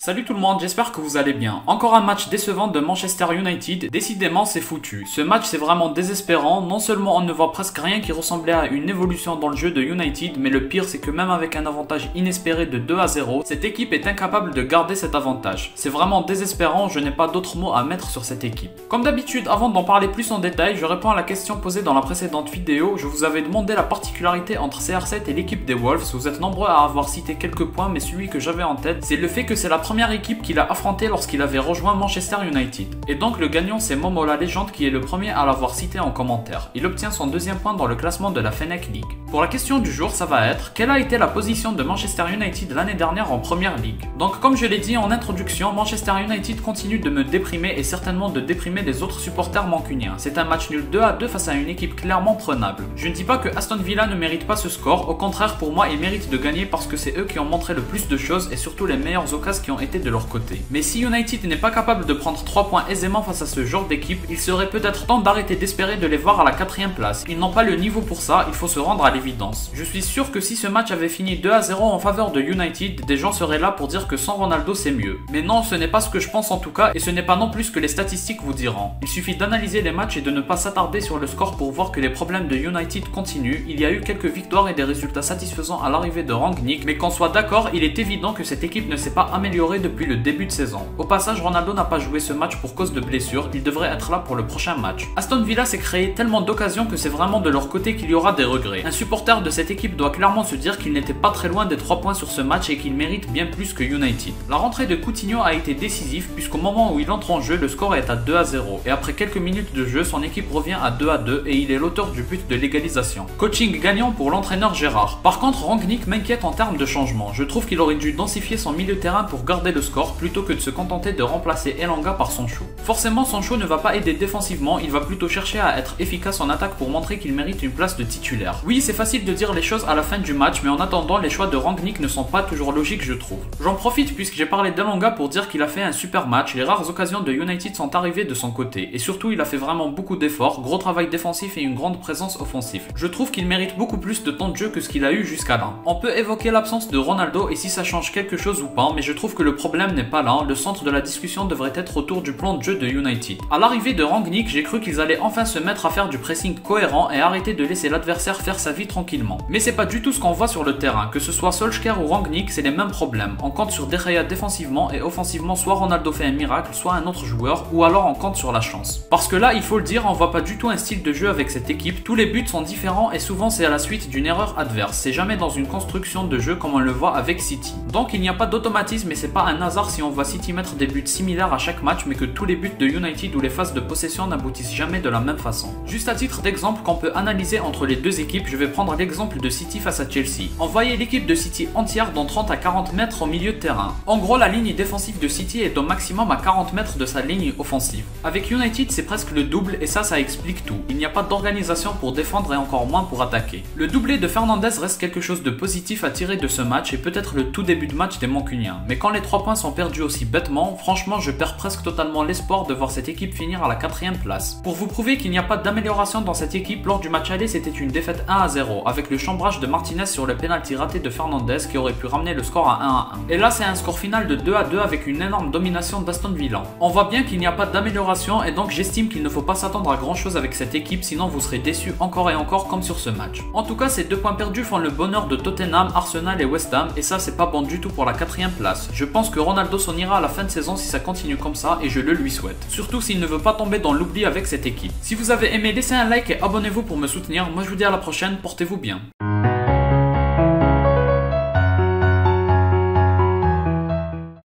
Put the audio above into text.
Salut tout le monde, j'espère que vous allez bien. Encore un match décevant de Manchester United, décidément c'est foutu. Ce match c'est vraiment désespérant, non seulement on ne voit presque rien qui ressemblait à une évolution dans le jeu de United, mais le pire c'est que même avec un avantage inespéré de 2-0, cette équipe est incapable de garder cet avantage. C'est vraiment désespérant, je n'ai pas d'autres mots à mettre sur cette équipe. Comme d'habitude, avant d'en parler plus en détail, je réponds à la question posée dans la précédente vidéo. Je vous avais demandé la particularité entre CR7 et l'équipe des Wolves. Vous êtes nombreux à avoir cité quelques points, mais celui que j'avais en tête, c'est le fait que c'est la première équipe qu'il a affrontée lorsqu'il avait rejoint Manchester United. Et donc le gagnant c'est Momo la légende qui est le premier à l'avoir cité en commentaire. Il obtient son deuxième point dans le classement de la Fennec League. Pour la question du jour, ça va être: quelle a été la position de Manchester United l'année dernière en première ligue? Donc comme je l'ai dit en introduction, Manchester United continue de me déprimer et certainement de déprimer les autres supporters mancuniens. C'est un match nul 2-2 face à une équipe clairement prenable. Je ne dis pas que Aston Villa ne mérite pas ce score, au contraire pour moi ils méritent de gagner parce que c'est eux qui ont montré le plus de choses et surtout les meilleures occasions qui ont été de leur côté. Mais si United n'est pas capable de prendre 3 points aisément face à ce genre d'équipe, il serait peut-être temps d'arrêter d'espérer de les voir à la 4ème place. Ils n'ont pas le niveau pour ça, il faut se rendre à l'évidence. Je suis sûr que si ce match avait fini 2-0 en faveur de United, des gens seraient là pour dire que sans Ronaldo c'est mieux. Mais non, ce n'est pas ce que je pense en tout cas, et ce n'est pas non plus ce que les statistiques vous diront. Il suffit d'analyser les matchs et de ne pas s'attarder sur le score pour voir que les problèmes de United continuent. Il y a eu quelques victoires et des résultats satisfaisants à l'arrivée de Rangnick, mais qu'on soit d'accord, il est évident que cette équipe ne s'est pas améliorée depuis le début de saison. Au passage, Ronaldo n'a pas joué ce match pour cause de blessure, il devrait être là pour le prochain match. Aston Villa s'est créé tellement d'occasions que c'est vraiment de leur côté qu'il y aura des regrets. Un supporter de cette équipe doit clairement se dire qu'il n'était pas très loin des 3 points sur ce match et qu'il mérite bien plus que United. La rentrée de Coutinho a été décisive puisqu'au moment où il entre en jeu, le score est à 2-0 et après quelques minutes de jeu, son équipe revient à 2-2 et il est l'auteur du but de l'égalisation. Coaching gagnant pour l'entraîneur Gérard. Par contre, Rangnick m'inquiète en termes de changement. Je trouve qu'il aurait dû densifier son milieu de terrain pour garder le score plutôt que de se contenter de remplacer Elanga par Sancho. Forcément, Sancho ne va pas aider défensivement, il va plutôt chercher à être efficace en attaque pour montrer qu'il mérite une place de titulaire. Oui, c'est facile de dire les choses à la fin du match, mais en attendant, les choix de Rangnick ne sont pas toujours logiques, je trouve. J'en profite puisque j'ai parlé d'Elanga pour dire qu'il a fait un super match, les rares occasions de United sont arrivées de son côté, et surtout il a fait vraiment beaucoup d'efforts, gros travail défensif et une grande présence offensive. Je trouve qu'il mérite beaucoup plus de temps de jeu que ce qu'il a eu jusqu'à là. On peut évoquer l'absence de Ronaldo et si ça change quelque chose ou pas, mais je trouve que le problème n'est pas là, le centre de la discussion devrait être autour du plan de jeu de United. À l'arrivée de Rangnick, j'ai cru qu'ils allaient enfin se mettre à faire du pressing cohérent et arrêter de laisser l'adversaire faire sa vie tranquillement. Mais c'est pas du tout ce qu'on voit sur le terrain, que ce soit Solskjaer ou Rangnick, c'est les mêmes problèmes. On compte sur De Gea défensivement et offensivement, soit Ronaldo fait un miracle, soit un autre joueur, ou alors on compte sur la chance. Parce que là, il faut le dire, on voit pas du tout un style de jeu avec cette équipe, tous les buts sont différents et souvent c'est à la suite d'une erreur adverse, c'est jamais dans une construction de jeu comme on le voit avec City. Donc il n'y a pas d'automatisme et c'est pas un hasard si on voit City mettre des buts similaires à chaque match mais que tous les buts de United ou les phases de possession n'aboutissent jamais de la même façon. Juste à titre d'exemple qu'on peut analyser entre les deux équipes, je vais prendre l'exemple de City face à Chelsea. On voyait l'équipe de City entière dans 30 à 40 mètres au milieu de terrain. En gros, la ligne défensive de City est au maximum à 40 mètres de sa ligne offensive. Avec United, c'est presque le double et ça explique tout. Il n'y a pas d'organisation pour défendre et encore moins pour attaquer. Le doublé de Fernandes reste quelque chose de positif à tirer de ce match et peut-être le tout début de match des Mancuniens. Mais quand les 3 points sont perdus aussi bêtement, franchement je perds presque totalement l'espoir de voir cette équipe finir à la 4ème place. Pour vous prouver qu'il n'y a pas d'amélioration dans cette équipe, lors du match aller c'était une défaite 1-0 avec le chambrage de Martinez sur le penalty raté de Fernandes qui aurait pu ramener le score à 1-1. Et là c'est un score final de 2-2 avec une énorme domination d'Aston Villa. On voit bien qu'il n'y a pas d'amélioration et donc j'estime qu'il ne faut pas s'attendre à grand chose avec cette équipe sinon vous serez déçus encore et encore comme sur ce match. En tout cas ces 2 points perdus font le bonheur de Tottenham, Arsenal et West Ham et ça c'est pas bon du tout pour la 4ème place. Je pense que Ronaldo s'en ira à la fin de saison si ça continue comme ça et je le lui souhaite. Surtout s'il ne veut pas tomber dans l'oubli avec cette équipe. Si vous avez aimé, laissez un like et abonnez-vous pour me soutenir. Moi je vous dis à la prochaine, portez-vous bien.